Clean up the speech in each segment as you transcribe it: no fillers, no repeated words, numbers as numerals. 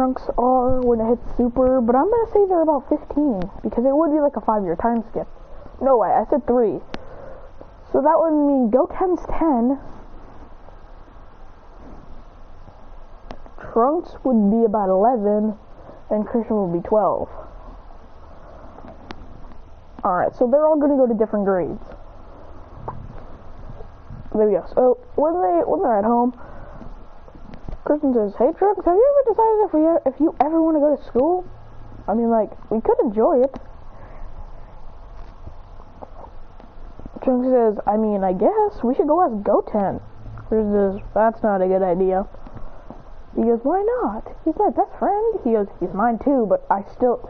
Trunks are when it hits super, but I'm gonna say they're about 15, because it would be like a 5-year time skip. No way, I said 3. So that would mean Goten's 10. Trunks would be about 11, and Christian would be 12. Alright, so they're all gonna go to different grades. There we go. So when they're at home, Kristen says, "Hey Trunks, have you ever decided if you ever want to go to school? I mean, like, we could enjoy it." Trunks says, "I mean, I guess we should go ask Goten." Kristen says, "That's not a good idea." He goes, "Why not? He's my best friend." He goes, "He's mine too, but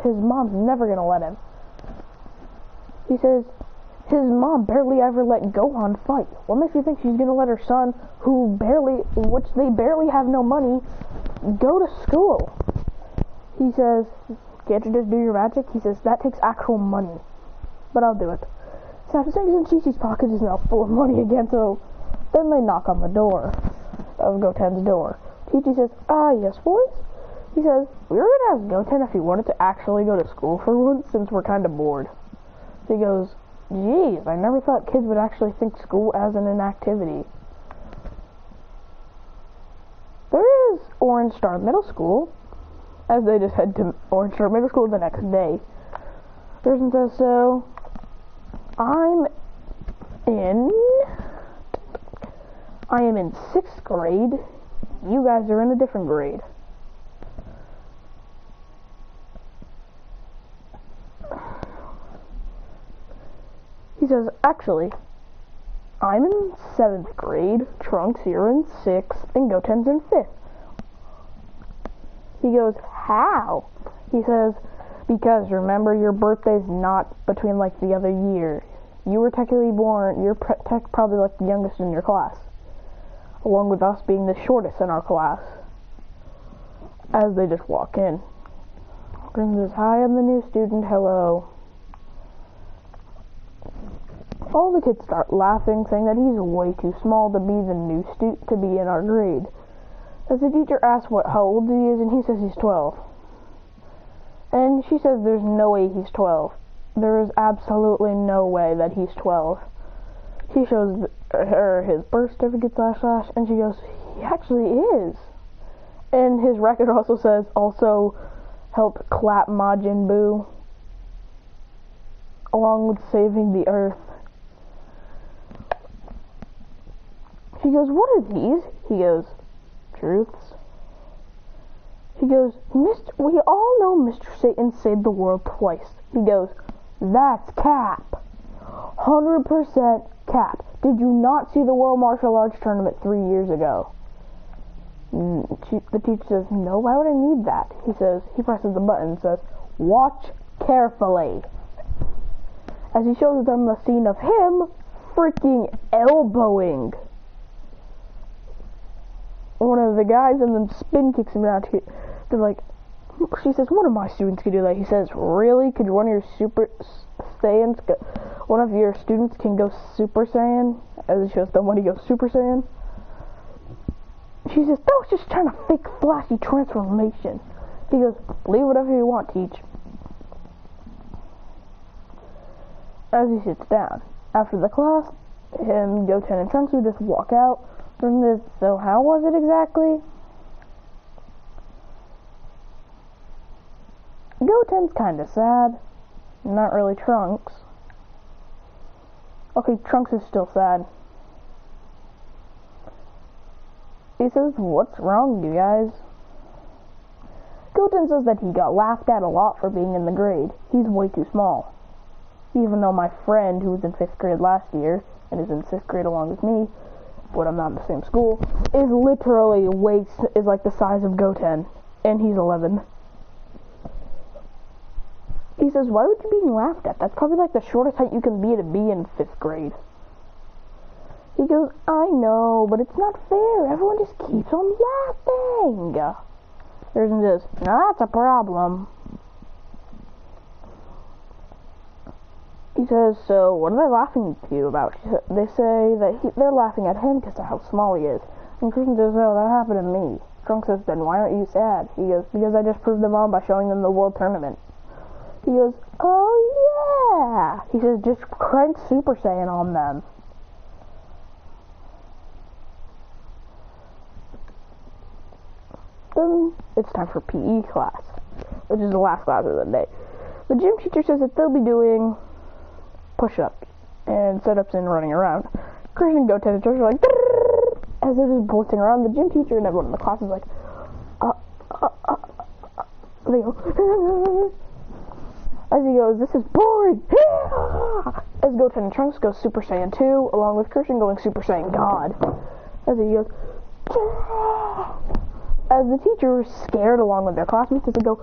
his mom's never gonna let him." He says, "His mom barely ever let Gohan fight. What makes you think she's gonna let her son, which they barely have no money, go to school?" He says, "Can't you just do your magic?" He says, "That takes actual money, but I'll do it." Sasasen's in Chi-Chi's pocket is now full of money again, so then they knock on the door of Goten's door. Chi-Chi says, "Ah, yes, boys?" He says, "We were gonna ask Goten if he wanted to actually go to school for once, since we're kinda bored." He goes, "Geez, I never thought kids would actually think school as an inactivity." There is Orange Star Middle School, as they just head to Orange Star Middle School the next day. Person says, "So, I am in 6th grade. You guys are in a different grade." He says, "Actually, I'm in 7th grade, Trunks, you're in 6th, and Goten's in 5th. He goes, "How?" He says, "Because remember, your birthday's not between like the other year. You were technically born, you're probably like the youngest in your class, along with us being the shortest in our class." As they just walk in, Grim says, "Hi, I'm the new student, hello." All the kids start laughing, saying that he's way too small to be the new to be in our grade. As the teacher asks how old he is, and he says he's 12. And she says there's no way he's 12. There is absolutely no way that he's 12. She shows her his birth certificate / and she goes, "He actually is." And his record also says, "Also helped clap Majin Buu, along with saving the Earth." She goes, "What are these?" He goes, "Truths." He goes, "We all know Mr. Satan saved the world twice." He goes, "That's Cap. 100% Cap. Did you not see the World Martial Arts Tournament 3 years ago?" The teacher says, "No, why would I need that?" He says, he presses the button and says, "Watch carefully." As he shows them the scene of him freaking elbowing one of the guys and then spin kicks him out. They're like, she says, "One of my students could do that." He says, "Really? Could one of your one of your students can go Super Saiyan?" As he shows them when he goes Super Saiyan. She says, "That was just trying to fake flashy transformation." He goes, "Believe whatever you want, Teach." As he sits down, after the class, him, Goten, and Trunks would just walk out. And this, "So how was it exactly?" Goten's kinda sad. Not really Trunks. Okay, Trunks is still sad. He says, "What's wrong, you guys?" Goten says that he got laughed at a lot for being in the grade. He's way too small. Even though my friend, who was in 5th grade last year, and is in 6th grade along with me, but I'm not in the same school, is literally is like the size of Goten, and he's 11. He says, "Why would you be laughed at? That's probably like the shortest height you can be to be in 5th grade." He goes, "I know, but it's not fair. Everyone just keeps on laughing." There's this, "Now that's a problem." He says, "So what are they laughing at you about?" They say that they're laughing at him because of how small he is. And Christian says, "Oh, that happened to me." Trunks says, then why aren't you sad? He goes, because I just proved them wrong by showing them the world tournament. He goes, oh yeah! He says, just crank Super Saiyan on them. Then it's time for PE class, which is the last class of the day. The gym teacher says that they'll be doing push-ups and sit-ups and running around. Christian and Goten and George are like, as they're just blitzing around. The gym teacher and everyone in the class is like, they go, as he goes, this is boring. As Goten and Trunks go Super Saiyan 2, along with Christian going Super Saiyan God. As he goes, as the teacher is scared along with their classmates, as they go,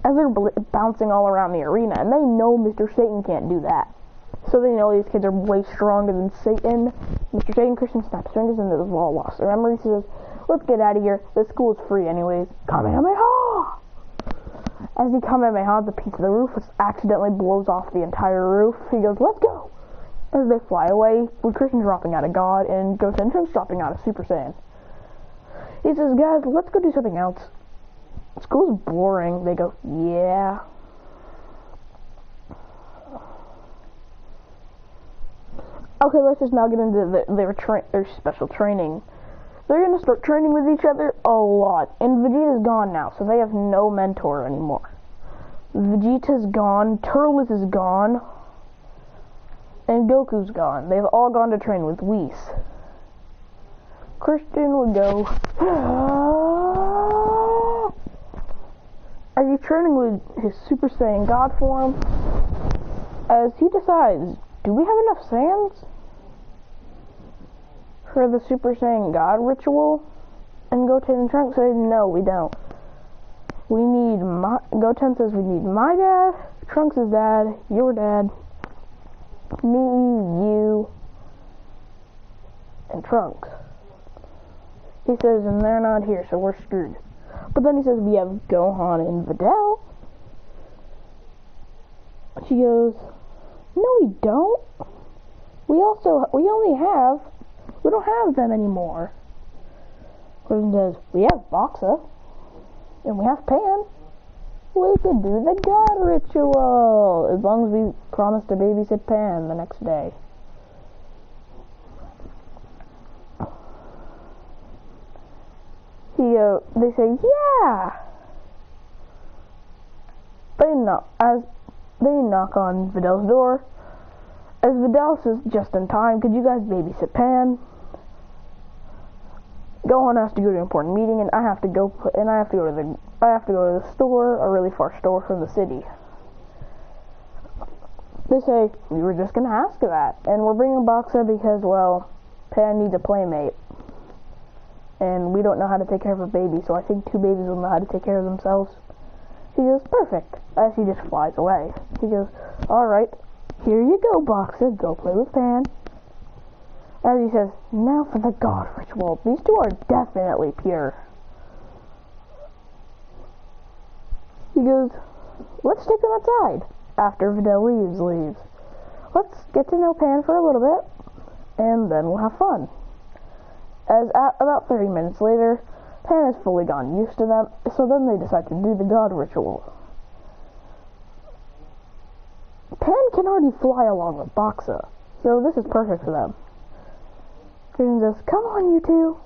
as they're bouncing all around the arena, and they know Mr. Satan can't do that. So they know these kids are way stronger than Satan. Mr. Satan Christian snaps fingers and they're all lost. Remember, he says, let's get out of here. This school is free anyways. Kamehameha! As he Kamehameha, the piece of the roof accidentally blows off the entire roof. He goes, let's go! As they fly away, with Christian dropping out of God and Goten dropping out of Super Saiyan. He says, guys, let's go do something else. School's boring. They go, yeah. Okay, let's just now get into their special training. They're going to start training with each other a lot. And Vegeta's gone now, so they have no mentor anymore. Vegeta's gone, Turles is gone, and Goku's gone. They've all gone to train with Whis. Christian would go, are you training with his Super Saiyan God form? As he decides, do we have enough Saiyans for the Super Saiyan God ritual? And Goten and Trunks say, no, we don't. We need Goten says we need my dad, Trunks' dad, your dad, me, you, and Trunks. He says, and they're not here, so we're screwed. But then he says, we have Gohan and Videl. She goes, no, we don't. We don't have them anymore. Krillin says, we have Boxa, and we have Pan. We could do the God ritual, as long as we promise to babysit Pan the next day. They say, yeah. They knock on Videl's door. As Videl says, just in time, could you guys babysit Pan? Gohan has to go to an important meeting, and I have to go to the store, a really far store from the city. They say, we were just gonna ask that, and we're bringing Boxa because, well, Pan needs a playmate. And we don't know how to take care of a baby, so I think 2 babies will know how to take care of themselves. He goes, perfect, as he just flies away. He goes, alright, here you go, Boxa, go play with Pan. As he says, now for the God ritual. These 2 are definitely pure. He goes, let's take them outside. After Videl leaves. Let's get to know Pan for a little bit, and then we'll have fun. As about 30 minutes later, Pan has fully gotten used to them, so then they decide to do the God ritual. Pan can already fly along with Boxa, so this is perfect for them. Krillin says, come on, you 2.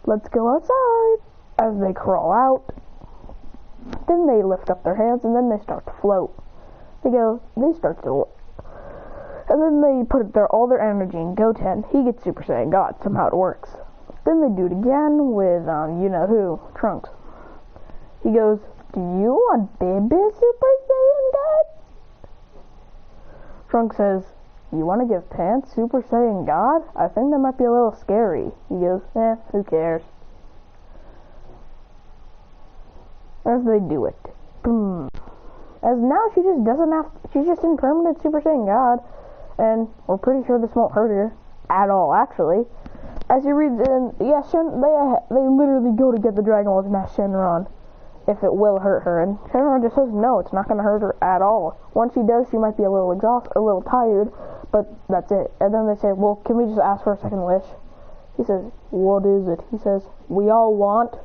Let's go outside. As they crawl out, then they lift up their hands, and then they start to float. And then they put all their energy in Goten. He gets Super Saiyan God. Somehow it works. Then they do it again with, you-know-who, Trunks. He goes, do you want Baby Super Saiyan God? Trunks says, you want to give Pan Super Saiyan God? I think that might be a little scary. He goes, who cares? As they do it. Boom. As now she's just in permanent Super Saiyan God. And we're pretty sure this won't hurt her at all, actually. As he reads in, yeah, they literally go to get the Dragon Balls and ask Shenron if it will hurt her, and Shenron just says no, it's not going to hurt her at all. Once she does, she might be a little tired, but that's it. And then they say, well, can we just ask for a second wish? He says, what is it? He says, we all want...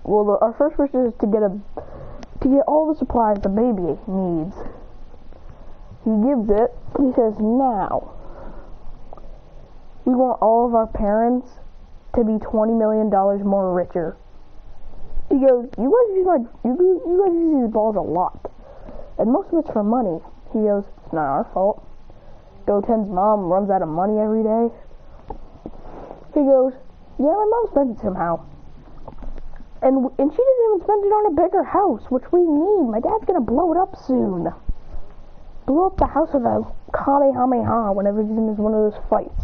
Well, our first wish is to get all the supplies the baby needs. He gives it. He says, now, we want all of our parents to be $20 million more richer. He goes, you guys use these balls a lot, and most of it's for money. He goes, it's not our fault. Goten's mom runs out of money every day. He goes, yeah, my mom spends it somehow. And she doesn't even spend it on a bigger house, which we need. My dad's gonna blow it up soon. Blow up the house with a Kamehameha whenever he's in one of those fights.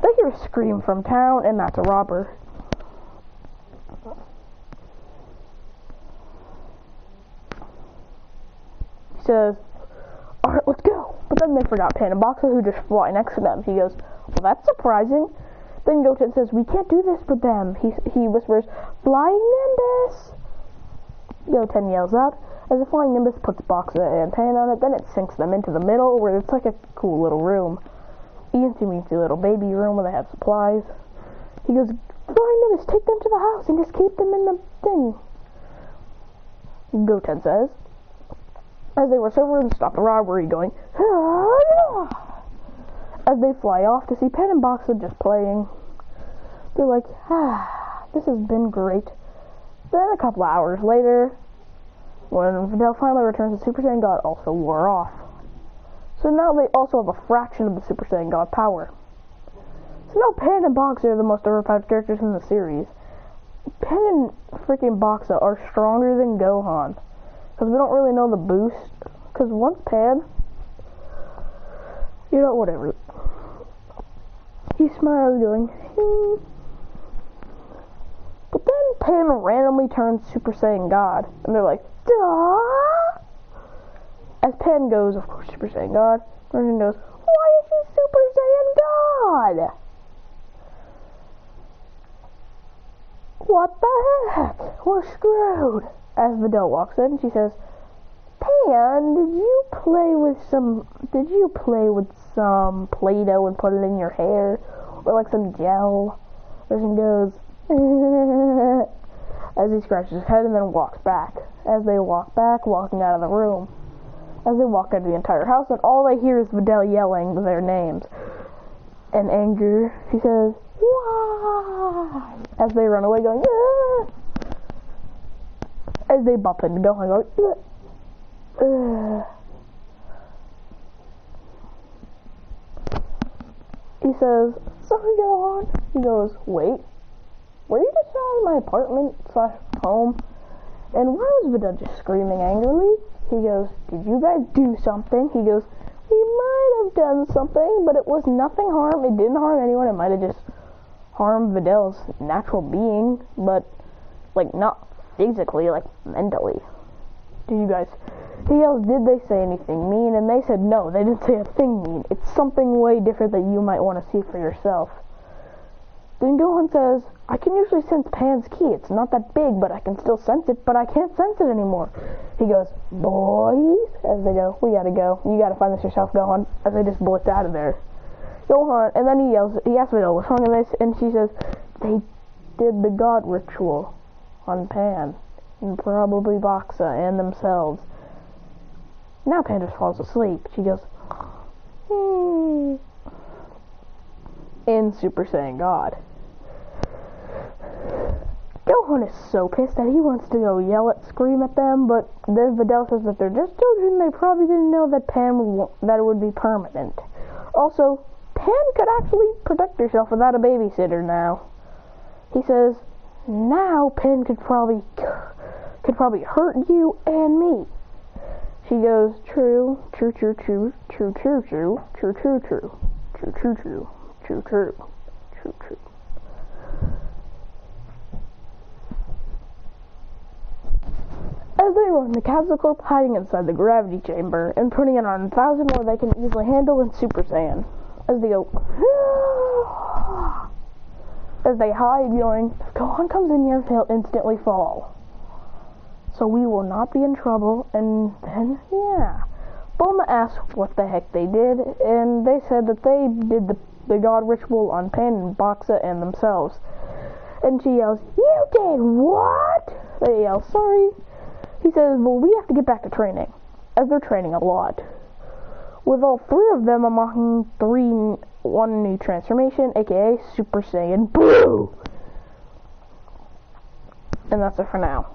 They hear a scream from town, and that's a robber. He says, alright, let's go. But then they forgot Pan and Boxer, who just fly next to them. He goes, well, that's surprising. Then Goten says, we can't do this with them. He whispers, Flying Nimbus! Goten yells out. As the Flying Nimbus puts Boxer and Pan on it, then it sinks them into the middle, where it's like a cool little room. Easy meaty little baby room where they have supplies. He goes, Flying Nimbus, take them to the house and just keep them in the thing. Goten says, as they were servers and stop the robbery, going, as they fly off to see Pan and Boxer just playing. They're like, this has been great. Then a couple hours later, when Videl finally returns, the Super Saiyan God also wore off. So now they also have a fraction of the Super Saiyan God power. So now Pan and Boxer are the most overpowered characters in the series. Pan and freaking Boxer are stronger than Gohan. Because we don't really know the boost. Because once Pan... You know, whatever. He smiles going, But then Pan randomly turns Super Saiyan God. And they're like, duh! As Pan goes, of course, Super Saiyan God. Version goes, why is he Super Saiyan God? What the heck? We're screwed. As Videl walks in, she says, Pan, did you play with some Play-Doh and put it in your hair? Or like some gel? Version goes, as he scratches his head and then walks back. As they walk back, walking out of the room. As they walk out of the entire house, and all they hear is Videl yelling their names. In anger, she says, why? As they run away going, ah! As they bump into Gohan going, He says, sorry Gohan. He goes, wait, were you just out of my apartment / home? And why was Videl just screaming angrily? He goes, did you guys do something? He goes, we might have done something, but it was nothing harm. It didn't harm anyone. It might have just harmed Videl's natural being, but, like, not physically, like, mentally. He yells, did they say anything mean? And they said, no, they didn't say a thing mean. It's something way different that you might want to see for yourself. Then Gohan says, I can usually sense Pan's ki. It's not that big, but I can still sense it, but I can't sense it anymore. He goes, boys, as they go, we gotta go. You gotta find this yourself, Gohan, as they just blitz out of there. Gohan, and then he asks Videl, what's wrong with this? And she says, they did the God ritual on Pan, and probably Boxa and themselves. Now Pan just falls asleep. She goes, in Super Saiyan God. Gohan is so pissed that he wants to go scream at them, but then Videl says that they're just children. They probably didn't know that that it would be permanent. Also, Pan could actually protect herself without a babysitter now. He says, now Pan could probably hurt you and me. She goes, true, true, true, true, true, true, true, true, true, true, true, true, true, true, true, true, true. As they run, the Capsule Corp hiding inside the gravity chamber and putting it on 1,000 more they can easily handle in Super Saiyan. As they go, as they hide, yelling, if Gohan comes in here, he'll instantly fall. So we will not be in trouble, and then, yeah. Bulma asks what the heck they did, and they said that they did the god ritual on Pain and Boxa and themselves. And she yells, "You did what?" They yell, "Sorry." He says, "Well, we have to get back to training," as they're training a lot. With all three of them unlocking one new transformation, aka Super Saiyan Blue. And that's it for now.